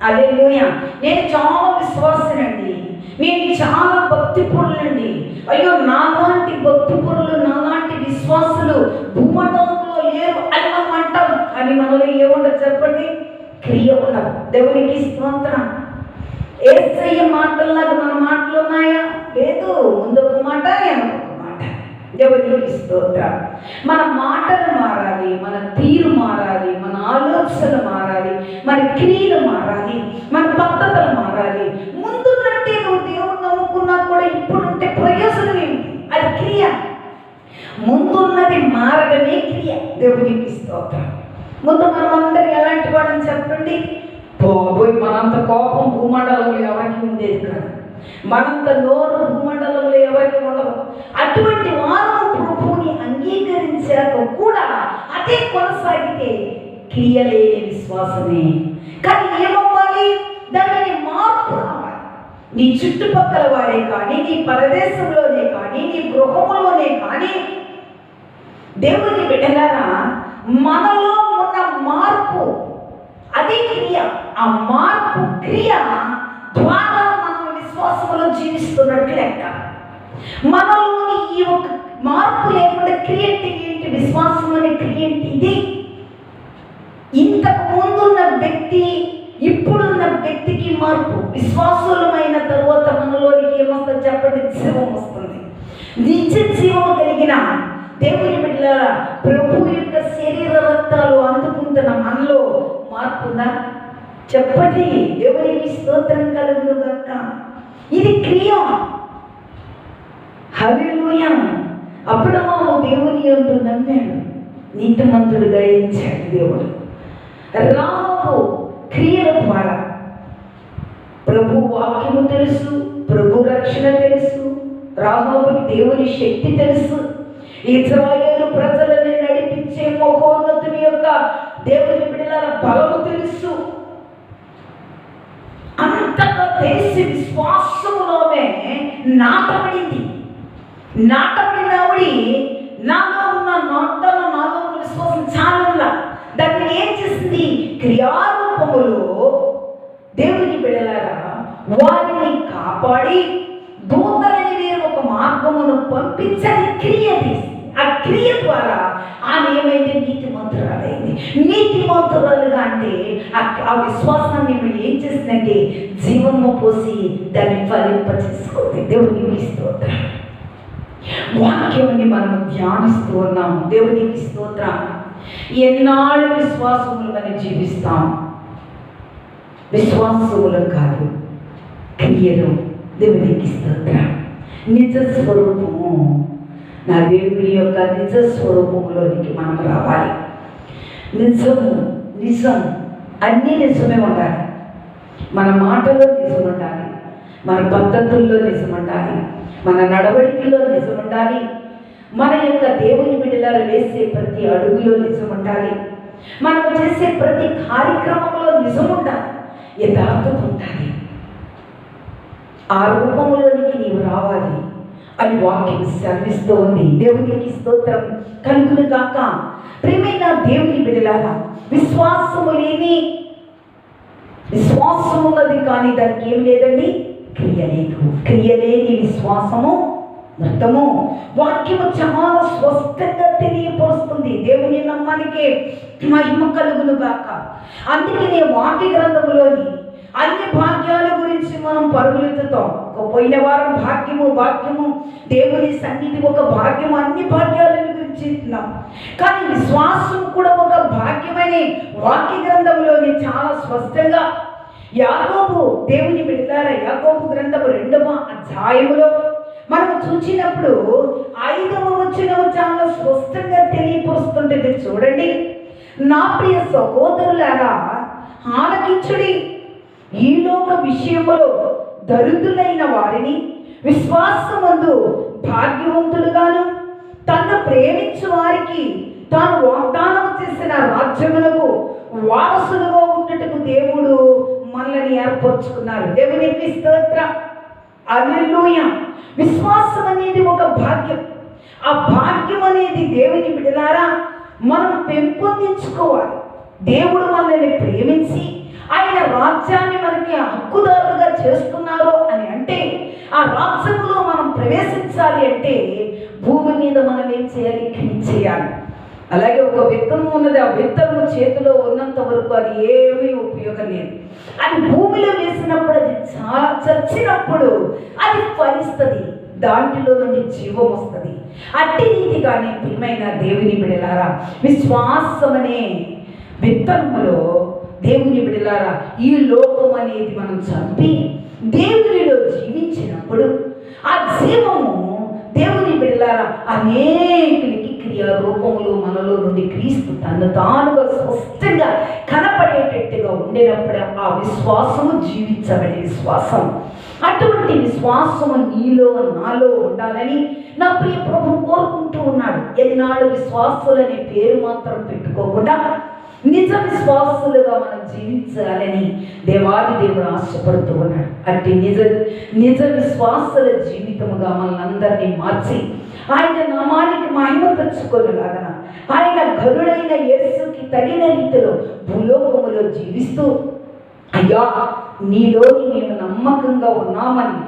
హల్లెలూయా. నేను చాలా విశ్వాసనండి, నేను చాలా భక్తి పరులండి. అయ్యో, నాలాంటి భక్తి పరులు, నాలాంటి విశ్వాసులు భూమండలంలో లేరు అని మనం అంటాం. కానీ మనలో ఏముండదు చెప్పండి? క్రియ ఉండదు. దేవునికి స్తోత్రం. యేసయ్య మాటల్లాగా మన మాటలు ఉన్నాయా? లేదు. ముందొక మాట, వెనకొక మాట. దేవునికి స్తోత్రం. మన మాటలు మారాలి, మన తీరు మారాలి, మన ఆలోచన మారాలి, మన క్రియలు మారాలి, మన పద్ధతులు మారాలి. ముందు కంటే నువ్వు దేవుడు నమ్ముకున్నా కూడా ఇప్పుడుంటే ప్రయోజనం ఏంటి? అది క్రియ. ముందున్నది మారడమే క్రియ. దేవునికి స్తోత్రం. ముందు మనం అందరం ఎలాంటి వాడని చెప్పండి? పోయి మనంత కోపం భూమండలంలో ఎవరికి ఉండేది కాదు, మనంత నోరు భూమండలంలో ఎవరికి ఉండదు. అటువంటి వారు ప్రభువుని అంగీకరించాక కూడా అదే కొనసాగితే క్రియలేని విశ్వాసమే. కానీ ఏమవ్వాలి? దానిని మార్పు రావాలి. నీ చుట్టుపక్కల వారే కానీ, నీ పరదేశంలోనే కానీ, నీ గృహంలోనే కానీ, దేవుని బిడ్డలారా, మనలో ఉన్న మార్పు అదే క్రియ. ఆ మార్పు క్రియ ద్వారా మనం విశ్వాసంలో జీవిస్తున్నట్టు లెక్క. మనలోని ఈ ఒక మార్పు లేకుండా క్రియ అంటే ఏంటి? విశ్వాసం అనే క్రియ ఏంటి? ఇది ఇంతకు ముందున్న వ్యక్తి ఇప్పుడున్న వ్యక్తికి మార్పు. విశ్వాసులమైన తరువాత మనలోనికి ఏమొస్తుంది చెప్పండి? జీవం వస్తుంది. నిత్య జీవం కలిగిన దేవుని బిడ్డలారా, ప్రభు యొక్క శరీర రక్తాలు అందుకుంటున్న మనలో మార్పు ఉందా చెప్పండి? దేవునికి స్తోత్రం కలుగును గాక. ఇది క్రియ. హల్లెలూయా. అబ్రహాము దేవుని యందు నమ్మాడు, నీతిమంతుడుగా ఎంచాడు దేవుడు. రాహాబు క్రియల ద్వారా ప్రభు వాక్యము తెలుసు, ప్రభు రక్షణ తెలుసు, రాహాబుకి దేవుని శక్తి తెలుసు, ఇశ్రాయేలు ప్రజలని నడిపించే మహోన్నతుని యొక్క దేవుని బిడ్డల బలము తెలుసు. అంతగా తెలిసి విశ్వాసములోనే నాటబడింది. నాటబడిన ఆవిడి నాలో ఉన్న విశ్వాసం చాలా దాన్ని ఏం చేసింది? క్రియారూపములో దేవుని బిడ్డలారా వారిని కాపాడి దూతలని వేరు ఒక మార్గమును పంపించని క్రియ తీసి, ఆ క్రియ ద్వారా ఆమె ఏమైంది? నీతిమంతురాలైంది. నీతిమంతురాలుగా అంటే ఆ విశ్వాసాన్ని ఏం చేసిందంటే జీవము పోసి దాన్ని ఫలింపచేసుకుంది. దేవునికి స్తోత్రం. వాక్యాన్ని మనం ధ్యానిస్తూ ఉన్నాము. దేవునికి స్తోత్రం. ఎన్నాళ్ళు విశ్వాసములు మనం జీవిస్తాం? విశ్వాసములు కాదు, క్రియలు. దేవునికి స్తోత్రం. నిజ స్వరూపము, నా దేవుని యొక్క నిజ స్వరూపంలోనికి మనం రావాలి. నిజం అన్నీ నిజమే ఉండాలి. మన మాటలో నిజం ఉండాలి, మన పద్ధతుల్లో నిజం ఉండాలి, మన నడవడికలో నిజం ఉండాలి, మన యొక్క దేవుని బిడ్డలారు వేసే ప్రతి అడుగులో నిజం ఉండాలి, మనం చేసే ప్రతి కార్యక్రమంలో నిజం ఉండాలి, యథార్థత ఉండాలి. ఆ రూపంలోనికి నీవు రావాలి అని వాక్యం శ్రమిస్తూ ఉంది. దేవునికి స్తోత్రం కలుగును గాక. ప్రియమైన దేవుని బిడ్డలారా, విశ్వాసము ఉన్నది కానీ దానికి ఏం లేదండి? క్రియ లేదు. క్రియ లేని విశ్వాసము వ్యర్థము. వాక్యము చాలా స్పష్టంగా తెలియపరుస్తుంది. దేవుని నామానికే మహిమ కలుగును గాక. అందుకనే వాక్య గ్రంథములోని అన్ని భాగ్యాల గురించి మనం పరుగులెత్తుతాం. ఒక పోయిన వారం భాగ్యము దేవుని సన్నిధి ఒక భాగ్యము, అన్ని భాగ్యాలను గురించి విన్నాం. కానీ విశ్వాసం కూడా ఒక భాగ్యమని వాక్య గ్రంథంలోని చాలా స్పష్టంగా యాకోబు దేవుని బిడ్డలారా యాకోబు గ్రంథము 2వ అధ్యాయములో మనం చూసినప్పుడు 5వ వచనం చాలా స్పష్టంగా తెలియపరుస్తుంటుంది. చూడండి, నా ప్రియ సహోదరులారా ఆలకించుడి, ఈ లోక విషయములో దరిద్రులైన వారిని విశ్వాసమందు భాగ్యవంతులుగాను తన్ను ప్రేమించు వారికి తాను వాగ్దానం చేసిన రాజ్యములకు వారసులుగా ఉన్నట్టుకు దేవుడు మనల్ని ఏర్పరచుకున్నారు. దేవునికి స్తోత్రం, హల్లెలూయా. విశ్వాసం అనేది ఒక భాగ్యం. ఆ భాగ్యం అనేది దేవుని బిడ్డలారా మనం పెంపొందించుకోవాలి. దేవుడు మనల్ని ప్రేమించి ఆయన రాజ్యాన్ని మనకి హక్కుదారులుగా చేస్తున్నారు అని అంటే, ఆ రాజ్యంలో మనం ప్రవేశించాలి అంటే భూమి మీద మనం ఏం చేయాలి? క్రియ చేయాలి. అలాగే ఒక విత్తనం ఉన్నది, ఆ విత్తనం చేతిలో ఉన్నంత వరకు అది ఏమీ ఉపయోగం లేదు. అది భూమిలో వేసినప్పుడు అది చచ్చినప్పుడు అది ఫలిస్తుంది, దాంట్లో నుండి జీవం వస్తుంది. అట్టి రీతిగానే ప్రియమైన దేవుని బిడ్డలారా విశ్వాసం అనే విత్తనములో దేవుని బిడ్డలారా ఈ లోకం అనేది మనం చంపి దేవునిలో జీవించినప్పుడు ఆ జీవము దేవుని బిడ్డలారా అనేకులకి క్రియారూపములు మనలో నుండి క్రీస్తు తను తానుగా స్పష్టంగా కనపడేటట్టుగా ఉండినప్పుడు ఆ విశ్వాసము జీవించబడే విశ్వాసం. అటువంటి విశ్వాసము నీలో నాలో ఉండాలని నా ప్రియ ప్రభు కోరుకుంటూ ఉన్నాడు. ఎదినాడు విశ్వాసులనే పేరు మాత్రం పెట్టుకోకుండా నిజ విశ్వాసులుగా మనం జీవించాలని దేవాది దేవుడు ఆశపడుతూ ఉన్నాడు. అట్టి నిజ విశ్వాసుల జీవితముగా మనందరినీ మార్చి ఆయన నామానికి మహిమ తెచ్చుకొనులాగన ఆయన ఘనుడైన యేసుకి తగిన రీతిలో భూలోకములో జీవిస్తూ అయ్యా నీలోని మేము నమ్మకంగా ఉన్నామని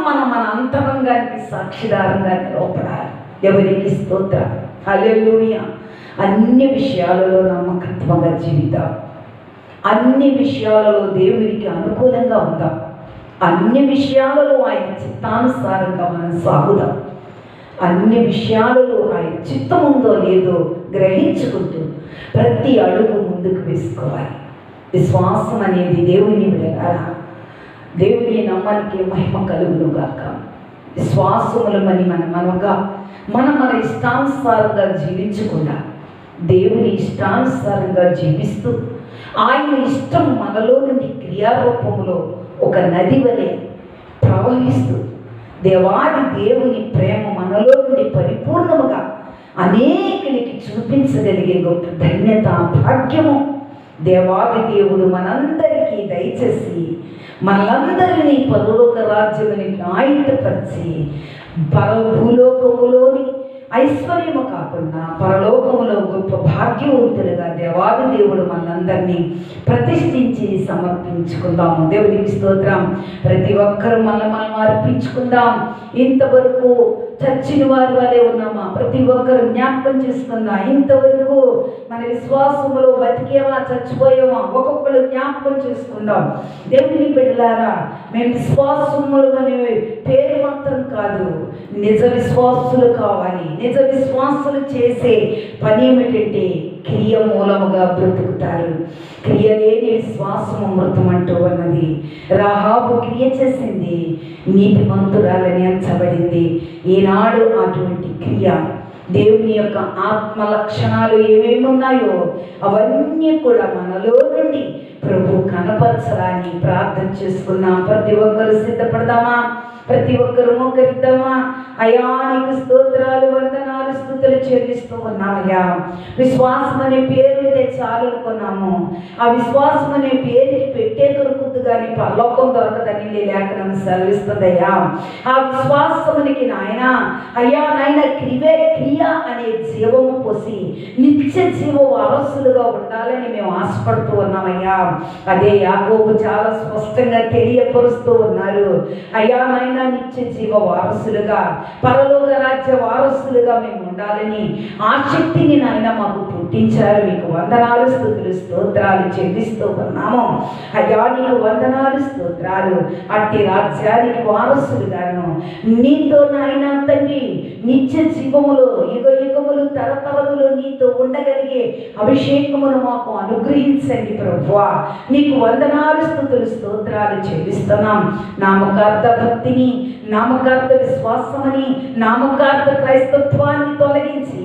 మన అంతరంగానికి సాక్షిదారంగా నిలవపడాలి. ఎవరికి స్తోత్రం, హల్లెలూయా. అన్ని విషయాలలో నమ్మకత్వంగా జీవితాం, అన్ని విషయాలలో దేవునికి అనుకూలంగా ఉందాం, అన్ని విషయాలలో ఆయన చిత్తానుసారంగా మనం సాగుదాం, అన్ని విషయాలలో ఆయన చిత్తం ఉందో లేదో గ్రహించుకుంటూ ప్రతి అడుగు ముందుకు వేసుకోవాలి. విశ్వాసం అనేది దేవుని బిడ్డలారా దేవుని నమ్మనికి మహిమ కలుగును గాక. విశ్వాసములు మన ఇష్టానుసారంగా జీవించకుండా దేవుని ఇష్టానుసారంగా జీవిస్తూ ఆయన ఇష్టం మనలో నుండి క్రియారూపంలో ఒక నది వలె ప్రవహిస్తూ దేవాది దేవుని ప్రేమ మనలో నుండి పరిపూర్ణముగా అనేకులకి చూపించగలిగే గొప్ప ధన్యత భాగ్యము దేవాది దేవుడు మనందరికీ దయచేసి మనందరినీ పరలోక రాజ్యమునికి ఆయుధపరిచి భూలోకములోని ఐశ్వర్యము కాకుండా పరలోకములో గొప్ప భాగ్యవంతులుగా దేవాది దేవుడు మనందరినీ ప్రతిష్ఠించి సమర్పించుకుందాము. దేవునికి స్తోత్రం. ప్రతి ఒక్కరూ మనం అర్పించుకుందాం. ఇంతవరకు చచ్చిన వారి వలె ఉన్నామా? ప్రతి ఒక్కరు జ్ఞాపకం చేసుకుందాం. ఇంతవరకు మన విశ్వాసములో బతికేవా చచ్చిపోయామా? ఒక్కొక్కరు జ్ఞాపకం చేసుకుందాం. దేవుని బిడ్డలారా మేము విశ్వాసములు అనే పేరు మాత్రం కాదు, నిజ విశ్వాసులు కావాలి. నిజ విశ్వాసులు చేసే పని ఏమిటంటే క్రియ మూలముగా బ్రతుకుతారు. క్రియ లేని విశ్వాసము మృతం అంటూ ఉన్నది. రాహాబు క్రియ చేసింది, నీతిమంతురాలని ఎంచబడింది. ఈనాడు అటువంటి క్రియ దేవుని యొక్క ఆత్మ లక్షణాలు ఏమేమి ఉన్నాయో అవన్నీ కూడా మనలో నుండి ప్రభు కనపరచరాని ప్రార్థన చేసుకున్నాం. ప్రతి ఒక్కరు సిద్ధపడదామా? ప్రతి ఒక్కరు మోకరిద్దామా? అయ్యా నీకు స్తోత్రాలు, వందనాలు, స్తుతులు చెల్లిస్తూ ఉన్నామయ్యా. విశ్వాసం అనే పేరు చాలు అనుకున్నాము. ఆ విశ్వాసం అనే పేరుకి పెట్టే దొరుకుద్దు కానీ పరలోకం దొరకదని లేఖనం సెలవిస్తుందయ్యా. ఆ విశ్వాసమునికి నాయన క్రియ అనే జీవము పోసి నిత్య జీవ వారసులుగా ఉండాలని మేము ఆశపడుతూ ఉన్నామయ్యా. అదే యాకోబు చాలా స్పష్టంగా తెలియపరుస్తూ ఉన్నారు. అయ్యా నాయన నాయన నిత్య జీవ వారసులుగా, పరలోక రాజ్య వారసులుగా మేము ఉండాలని ఆసక్తిని నాయన మాకు పుట్టించారు. మీకు వందనాలు, స్తుతులు, స్తోత్రాలు చెల్లిస్తూ ఉన్నాము అయ్యా. నీకు వందనాలు, స్తోత్రాలు. అట్టి రాజ్యానికి వారసులుగాను నీతో నాయన తండ్రి నిత్య జీవములో యుగ యుగములు తరతరములు నీతో ఉండగలిగే అభిషేకమును మాకు అనుగ్రహించండి ప్రభువా. నీకు వందనాలు, స్తుతులు, స్తోత్రాలు చెల్లిస్తున్నాం. నామకార్థ భక్తిని, నామకార్థ విశ్వాసమని, నామకార్థ క్రైస్తత్వాన్ని తొలగించి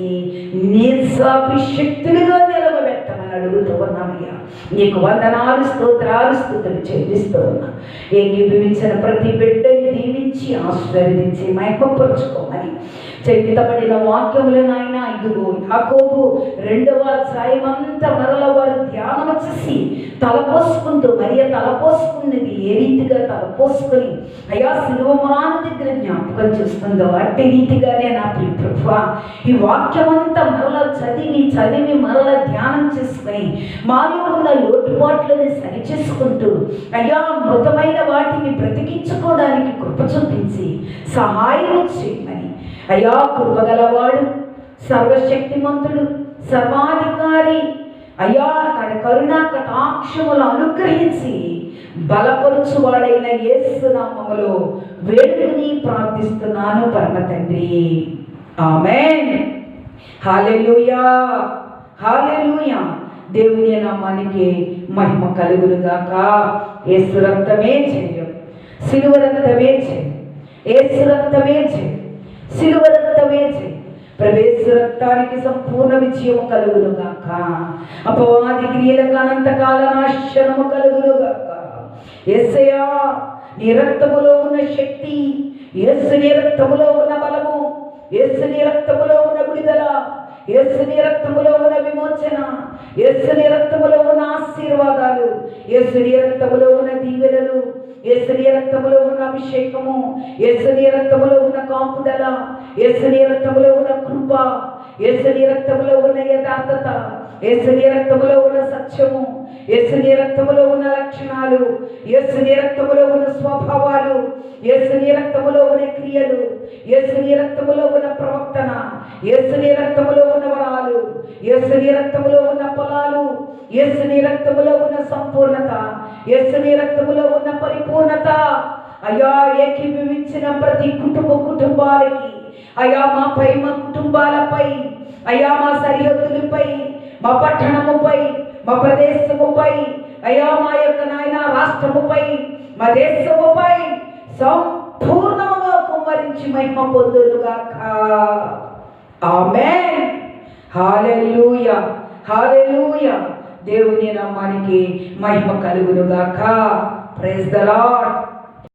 నిజాభిషక్తులుగా నిలవబెట్టమని అడుగుతూ ఉన్నామయ్యా. నీకు వందనాలు, స్తోత్రాలు, స్తుతులు చెల్లిస్తూ ఉన్నా. ఏకీభవించిన ప్రతి బిడ్డని దీవించి ఆశీర్వదించి మహిమపరుచుకోమని చెప్తబడిన వాక్యములు నాయన ఇదిగో యాకోబు 2వ అధ్యాయం అంతా మరల వారు ధ్యానం చేసి తలపోసుకుంటూ, మరియ తలపోసుకున్నది ఏ రీతిగా తలపోసుకొని అయ్యా సిలువ మ్రాను దగ్గర జ్ఞాపకం చేస్తుందో అట్టి రీతిగానే నా ప్రియ ప్రభువా ఈ వాక్యమంతా మరల చదివి మరల ధ్యానం చేసుకొని మాలో ఉన్న లోటుపాట్లని సరిచేసుకుంటూ అయ్యా మృతమైన వాటిని బ్రతికించుకోవడానికి కృప చూపించి సహాయం చేయమని అయ్యా. కృపగలవాడు, సర్వశక్తిమంతుడు, సర్వాధికారి అయ్యా కరుణా కటాక్షములు అనుగ్రహించి బలపరుచువాడైన యేసు నామములో వేడుకుని ప్రార్థిస్తున్నాను పరమ తండ్రి. ఆమేన్. హల్లెలూయా, హల్లెలూయా. దేవుని నామానికి మహిమ కలుగునుగాక. యేసు రక్తమే జయం, సిలువ రక్తమే జయం, యేసు రక్తమే జయం, సిలువ రక్తమే జయం. ప్రవేశ రక్తానికి సంపూర్ణ విజయము కలుగునుగాక. అపవాది క్రియలకు అనంతకాల నాశనము కలుగునుగాక. యేసయ్యా నీ రక్తములో ఉన్న శక్తి, యేసు నీ రక్తములో ఉన్న బలము, యేసు నీ రక్తములో ఉన్న విడుదల, యేసు నీ రక్తములో ఉన్న విమోచన, యేసు నీ రక్తములో ఉన్న ఆశీర్వాదాలు, యేసు నీ రక్తములో ఉన్న దీవెనలు, యేసు నీ రక్తములో ఉన్న అభిషేకము, యేసు నీ రక్తములో ఉన్న కాపుదల, యేసు నీ రక్తములో ఉన్న కృప, యేసు నీ రక్తములో ఉన్న యథార్థత, యేసు నీ రక్తములో ఉన్న సత్యము, యేసు నీ రక్తములో ఉన్న లక్షణాలు, యేసు నీ రక్తములో ఉన్న స్వభావాలు, యేసు నీ రక్తములో ఉన్న క్రియలు, యేసు నీ రక్తములో ఉన్న ప్రవర్తన, యేసు నీ రక్తములో ఉన్న వరాలు, యేసు నీ రక్తములో ఉన్న పొలాలు, యేసు నీ రక్తములో ఉన్న సంపూర్ణత, యేసు నీ రక్తములో ఉన్న పరిపూర్ణత. అయ్యా ఏకీభవించిన ప్రతి కుటుంబాలకి అయ్యా మాపై, మా కుటుంబాలపై, అయ్యా మా సరిహద్దులపై, మా పట్టణముపై, మా ప్రదేశముపై, అయ్యా మా యొక్క నాయన రాష్ట్రముపై, మా దేశముపై సంపూర్ణముగా కుమ్మరించి మహిమ పొందునుగాక. ఆమేన్. హల్లెలూయా, హల్లెలూయా. దేవుని నామానికి మహిమ కలుగునుగాక. Praise the lord.